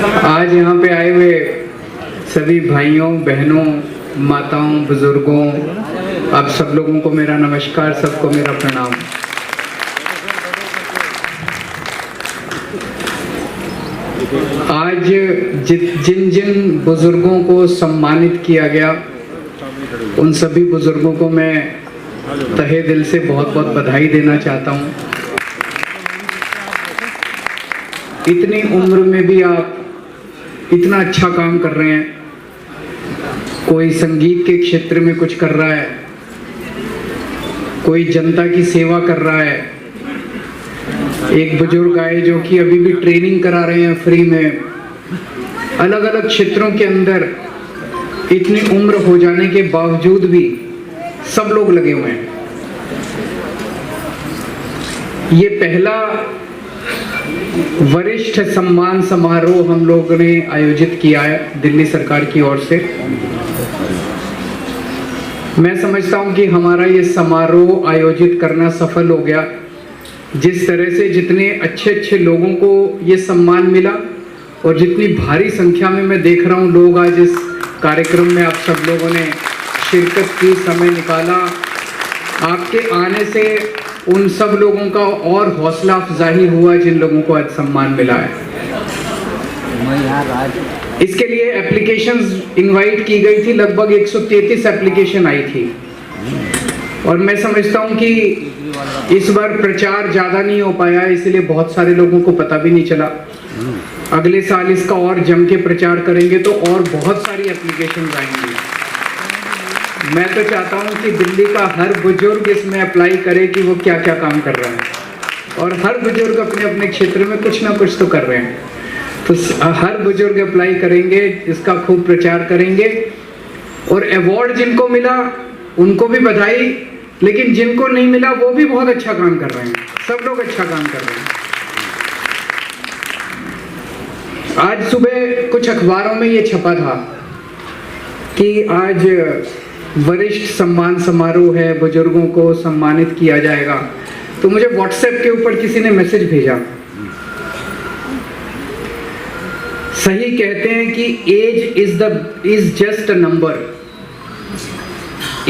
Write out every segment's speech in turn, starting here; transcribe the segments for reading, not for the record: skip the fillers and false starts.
आज यहाँ पे आए हुए सभी भाइयों बहनों माताओं बुजुर्गों आप सब लोगों को मेरा नमस्कार, सबको मेरा प्रणाम। आज जिन जिन बुजुर्गों को सम्मानित किया गया उन सभी बुजुर्गों को मैं तहे दिल से बहुत बहुत बधाई देना चाहता हूँ। इतनी उम्र में भी आप इतना अच्छा काम कर रहे हैं। कोई संगीत के क्षेत्र में कुछ कर रहा है, कोई जनता की सेवा कर रहा है। एक बुजुर्ग आए जो कि अभी भी ट्रेनिंग करा रहे हैं फ्री में। अलग अलग क्षेत्रों के अंदर इतनी उम्र हो जाने के बावजूद भी सब लोग लगे हुए हैं। ये पहला वरिष्ठ सम्मान समारोह हम लोगों ने आयोजित किया है दिल्ली सरकार की ओर से। मैं समझता हूं कि हमारा ये समारोह आयोजित करना सफल हो गया। जिस तरह से जितने अच्छे अच्छे लोगों को ये सम्मान मिला और जितनी भारी संख्या में मैं देख रहा हूं लोग आज इस कार्यक्रम में आप सब लोगों ने शिरकत की, समय निकाला। आपके आने से उन सब लोगों का और हौसला अफजाई हुआ जिन लोगों को आज सम्मान मिला है। इसके लिए एप्लीकेशंस इनवाइट की गई थी, लगभग 133 एप्लीकेशन आई थी। और मैं समझता हूं कि इस बार प्रचार ज़्यादा नहीं हो पाया, इसलिए बहुत सारे लोगों को पता भी नहीं चला। अगले साल इसका और जम के प्रचार करेंगे तो और बहुत सारी एप्लीकेशन आएंगी। मैं तो चाहता हूं कि दिल्ली का हर बुजुर्ग इसमें अप्लाई करे कि वो क्या क्या काम कर रहा है। और हर बुजुर्ग अपने अपने क्षेत्र में कुछ ना कुछ तो कर रहे हैं, तो हर बुजुर्ग अप्लाई करेंगे, इसका खूब प्रचार करेंगे। और अवार्ड जिनको मिला उनको भी बधाई, लेकिन जिनको नहीं मिला वो भी बहुत अच्छा काम कर रहे हैं। सब लोग अच्छा काम कर रहे हैं। आज सुबह कुछ अखबारों में ये छपा था कि आज वरिष्ठ सम्मान समारोह है, बुजुर्गों को सम्मानित किया जाएगा। तो मुझे व्हाट्सएप के ऊपर किसी ने मैसेज भेजा। सही कहते हैं कि age is just a number.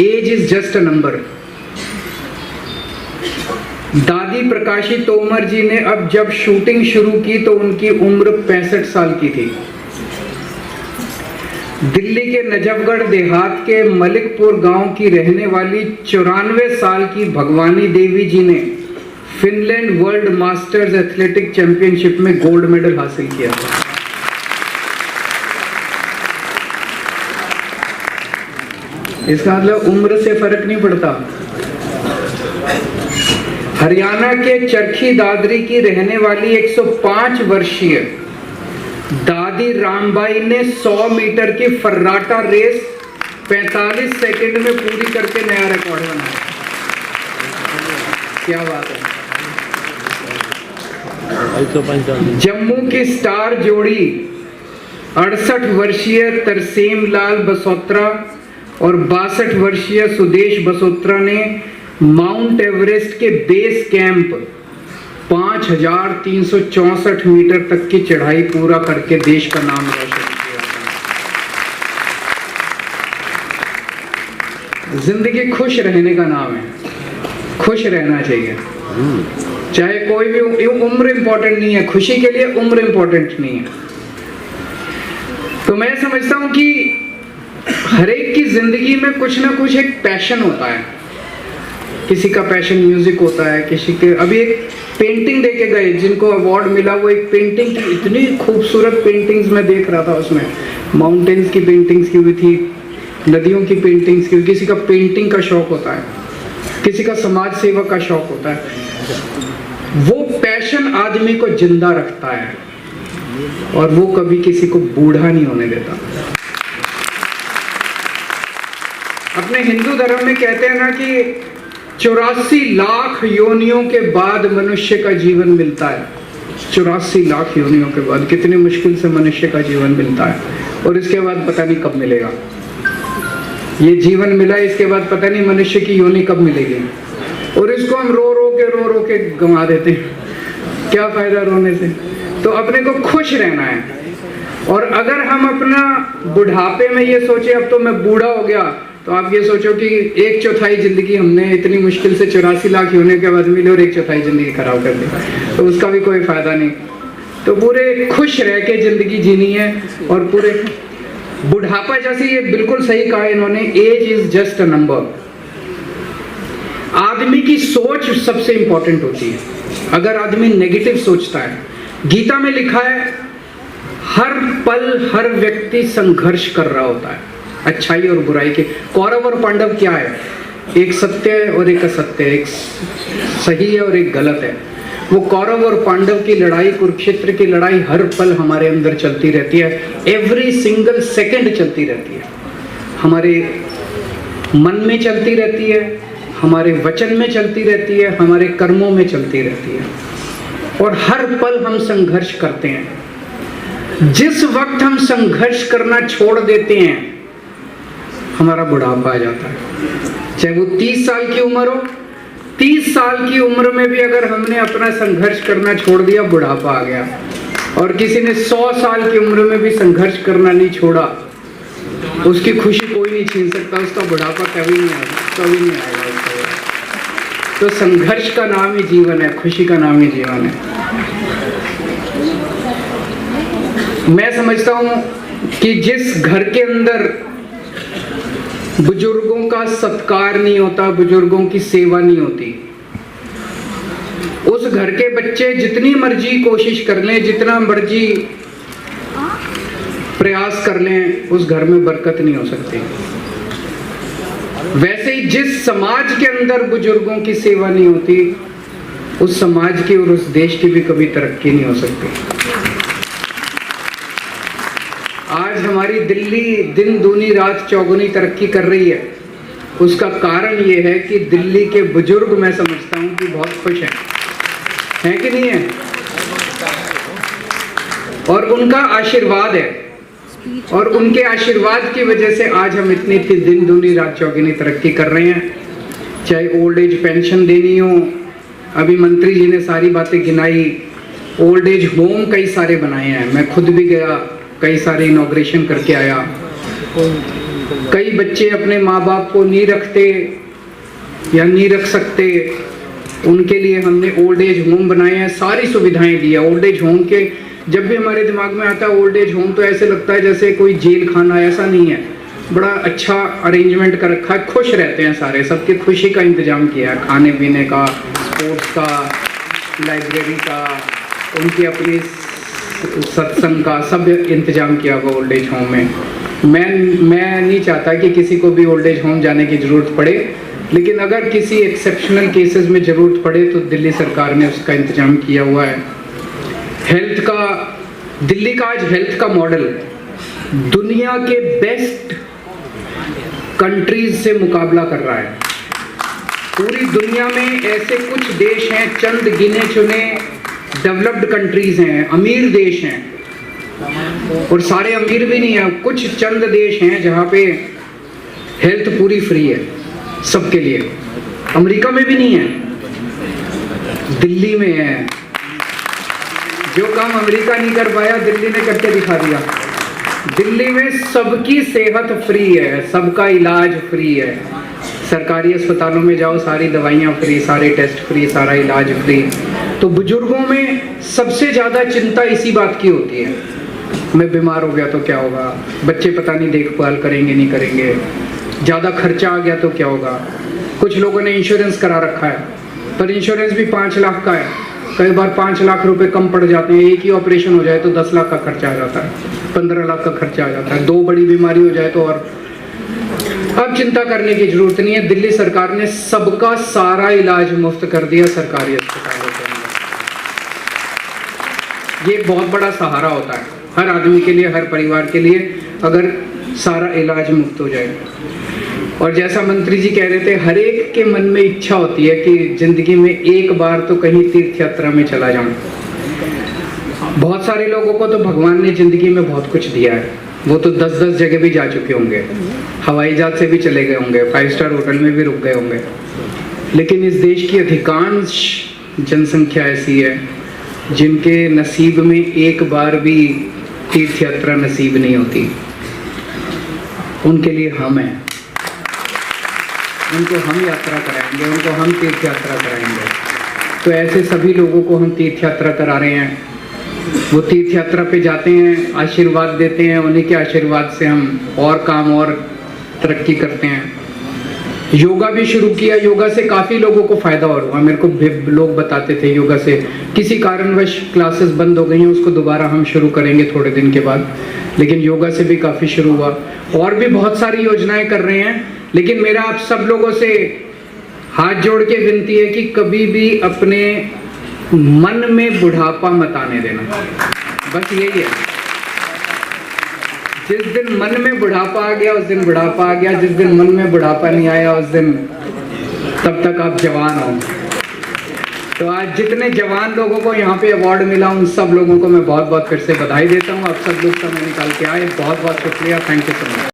Age is just a number. दादी प्रकाशी तोमर जी ने अब जब शूटिंग शुरू की तो उनकी उम्र 65 साल की थी। दिल्ली के नजफगढ़ देहात के मलिकपुर गांव की रहने वाली 94 साल की भगवानी देवी जी ने Finland world masters athletic championship में गोल्ड मेडल हासिल किया था। इसका मतलब उम्र से फर्क नहीं पड़ता। हरियाणा के चरखी दादरी की रहने वाली 105 वर्षीय दादी रामबाई ने 100 मीटर की फर्राटा रेस 45 सेकंड में पूरी करके नया रिकॉर्ड बनाया। क्या बात है। जम्मू की स्टार जोड़ी 68 वर्षीय तरसेम लाल बसोत्रा और 62 वर्षीय सुदेश बसोत्रा ने माउंट एवरेस्ट के बेस कैंप 5364 मीटर तक की चढ़ाई पूरा करके देश का नाम रोशन किया। जिंदगी खुश रहने का नाम है, खुश रहना चाहिए। चाहे कोई भी उम्र इंपॉर्टेंट नहीं है, खुशी के लिए उम्र इंपॉर्टेंट नहीं है। तो मैं समझता हूं कि हर एक की जिंदगी में कुछ ना कुछ एक पैशन होता है। किसी का पैशन म्यूजिक होता है, किसी के अभी एक पेंटिंग देके गए जिनको अवार्ड मिला, वो एक पेंटिंग की इतनी खूबसूरत पेंटिंग्स मैं देख रहा था, उसमें माउंटेन्स की पेंटिंग्स की हुई थी, नदियों की पेंटिंग्स की। किसी का पेंटिंग का शौक होता है, किसी का समाज सेवा का शौक होता है। वो पैशन आदमी को जिंदा रखता है और वो कभी किसी को बूढ़ा नहीं होने देता। अपने हिंदू धर्म में कहते हैं ना कि 84 लाख योनियों के बाद मनुष्य का जीवन मिलता है। 84 लाख योनियों के बाद कितनी मुश्किल से मनुष्य का जीवन मिलता है, और इसके बाद पता नहीं कब मिलेगा। ये जीवन मिला, इसके बाद पता नहीं मनुष्य की योनि कब मिलेगी। और इसको हम रो रो के गंवा देते हैं। क्या फायदा रोने से। तो अपने को खुश रहना है। और अगर हम अपना बुढ़ापे में ये सोचे अब तो मैं बूढ़ा हो गया, तो आप ये सोचो कि 1/4 जिंदगी हमने इतनी मुश्किल से 84 लाख होने के बाद मिले और 1/4 जिंदगी खराब कर दी, तो उसका भी कोई फायदा नहीं। तो पूरे खुश रह के जिंदगी जीनी है। और पूरे बुढ़ापा, जैसे ये बिल्कुल सही कहा इन्होंने, age is just a number. आदमी की सोच सबसे इंपॉर्टेंट होती है। अगर आदमी नेगेटिव सोचता है, गीता में लिखा है हर पल हर व्यक्ति संघर्ष कर रहा होता है अच्छाई और बुराई के। कौरव और पांडव क्या है? एक सत्य है और एक असत्य है, एक सही है और एक गलत है। वो कौरव और पांडव की लड़ाई, कुरुक्षेत्र की लड़ाई हर पल हमारे अंदर चलती रहती है, एवरी सिंगल सेकंड चलती रहती है, हमारे मन में चलती रहती है, हमारे वचन में चलती रहती है, हमारे कर्मों में चलती रहती है। और हर पल हम संघर्ष करते हैं। जिस वक्त हम संघर्ष करना छोड़ देते हैं, हमारा बुढ़ापा आ जाता है। चाहे वो 30 साल की उम्र हो, 30 साल की उम्र में भी अगर हमने अपना संघर्ष करना छोड़ दिया, बुढ़ापा आ गया। और किसी ने 100 साल की उम्र में भी संघर्ष करना नहीं छोड़ा, उसकी खुशी कोई नहीं छीन सकता, उसका बुढ़ापा कभी नहीं आएगा उसका। तो संघर्ष का नाम ही जीवन है, खुशी का नाम ही जीवन है। मैं समझता हूं कि जिस घर के अंदर बुजुर्गों का सत्कार नहीं होता, बुजुर्गों की सेवा नहीं होती, उस घर के बच्चे जितनी मर्जी कोशिश कर लें, जितना मर्जी प्रयास कर लें, उस घर में बरकत नहीं हो सकती। वैसे ही जिस समाज के अंदर बुजुर्गों की सेवा नहीं होती, उस समाज की और उस देश की भी कभी तरक्की नहीं हो सकती। आज हमारी दिल्ली दिन दूनी रात चौगुनी तरक्की कर रही है, उसका कारण ये है कि दिल्ली के बुजुर्ग, मैं समझता हूं कि बहुत खुश हैं कि नहीं है? और उनका आशीर्वाद है, और उनके आशीर्वाद की वजह से आज हम इतनी दिन दूनी रात चौगुनी तरक्की कर रहे हैं। चाहे ओल्ड एज पेंशन देनी हो, अभी मंत्री जी ने सारी बातें गिनाई, ओल्ड एज होम कई सारे बनाए हैं, मैं खुद भी गया, कई सारे इनॉग्रेशन करके आया। कई बच्चे अपने माँ बाप को नहीं रखते या नहीं रख सकते, उनके लिए हमने ओल्ड एज होम बनाए हैं, सारी सुविधाएं दी है। ओल्ड एज होम के जब भी हमारे दिमाग में आता है ओल्ड एज होम, तो ऐसे लगता है जैसे कोई जेल खाना, ऐसा नहीं है। बड़ा अच्छा अरेंजमेंट कर रखा है, खुश रहते हैं सारे, सबकी खुशी का इंतजाम किया है, खाने पीने का, स्पोर्ट्स का, लाइब्रेरी का, उनकी अपनी सत्संग का, सब इंतजाम किया हुआ ओल्ड एज होम में। मैं नहीं चाहता कि किसी को भी ओल्ड एज होम जाने की ज़रूरत पड़े, लेकिन अगर किसी एक्सेप्शनल केसेस में ज़रूरत पड़े तो दिल्ली सरकार ने उसका इंतजाम किया हुआ है। हेल्थ का, दिल्ली का आज हेल्थ का मॉडल दुनिया के बेस्ट कंट्रीज से मुकाबला कर रहा है। पूरी दुनिया में ऐसे कुछ देश हैं, चंद गिने चुने डेवलप्ड कंट्रीज हैं, अमीर देश हैं, और सारे अमीर भी नहीं हैं, कुछ चंद देश हैं जहाँ पे हेल्थ पूरी फ्री है सबके लिए। अमेरिका में भी नहीं है, दिल्ली में है। जो काम अमेरिका नहीं कर पाया, दिल्ली ने करके दिखा दिया। दिल्ली में सबकी सेहत फ्री है, सबका इलाज फ्री है। सरकारी अस्पतालों में जाओ, सारी दवाइयाँ फ्री, सारे टेस्ट फ्री, सारा इलाज फ्री। तो बुजुर्गों में सबसे ज़्यादा चिंता इसी बात की होती है, मैं बीमार हो गया तो क्या होगा, बच्चे पता नहीं देखभाल करेंगे नहीं करेंगे, ज़्यादा खर्चा आ गया तो क्या होगा। कुछ लोगों ने इंश्योरेंस करा रखा है, पर इंश्योरेंस भी 5 लाख का है, कई बार 5 लाख रुपए कम पड़ जाते हैं। एक ही ऑपरेशन हो जाए तो 10 लाख का खर्चा आ जाता है, 15 लाख का खर्चा आ जाता है, 2 बड़ी बीमारी हो जाए तो। और अब चिंता करने की जरूरत नहीं है, दिल्ली सरकार ने सबका सारा इलाज मुफ्त कर दिया सरकारी अस्पतालों के अंदर। ये एक बहुत बड़ा सहारा होता है हर आदमी के लिए, हर परिवार के लिए, अगर सारा इलाज मुफ्त हो जाए। और जैसा मंत्री जी कह रहे थे, हर एक के मन में इच्छा होती है कि जिंदगी में एक बार तो कहीं तीर्थ यात्रा में चला जाऊं। बहुत सारे लोगों को तो भगवान ने जिंदगी में बहुत कुछ दिया है, वो तो 10-10 जगह भी जा चुके होंगे, हवाई जहाज से भी चले गए होंगे, 5 स्टार होटल में भी रुक गए होंगे। लेकिन इस देश की अधिकांश जनसंख्या ऐसी है जिनके नसीब में एक बार भी तीर्थ यात्रा नसीब नहीं होती, उनके लिए हम हैं, उनको हम यात्रा कराएंगे, उनको हम तीर्थ यात्रा कराएंगे। तो ऐसे सभी लोगों को हम तीर्थ यात्रा करा रहे हैं। वो तीर्थ यात्रा पे जाते हैं, आशीर्वाद देते हैं, उन्हीं के आशीर्वाद से हम और काम और तरक्की करते हैं। योगा भी शुरू किया, योगा से काफ़ी लोगों को फ़ायदा और हुआ। मेरे को भी लोग बताते थे योगा से किसी कारणवश क्लासेस बंद हो गई हैं, उसको दोबारा हम शुरू करेंगे थोड़े दिन के बाद, लेकिन योगा से भी काफ़ी शुरू हुआ। और भी बहुत सारी योजनाएं कर रहे हैं, लेकिन मेरा आप सब लोगों से हाथ जोड़ के विनती है कि कभी भी अपने मन में बुढ़ापा मत आने देना, बस यही है। जिस दिन मन में बुढ़ापा आ गया उस दिन बुढ़ापा आ गया, जिस दिन मन में बुढ़ापा नहीं आया उस दिन तब तक आप जवान हो। तो आज जितने जवान लोगों को यहाँ पे अवार्ड मिला उन सब लोगों को मैं बहुत बहुत फिर से बधाई देता हूँ। आप सब लोग समय निकाल के आए, बहुत बहुत शुक्रिया, थैंक यू सो मच।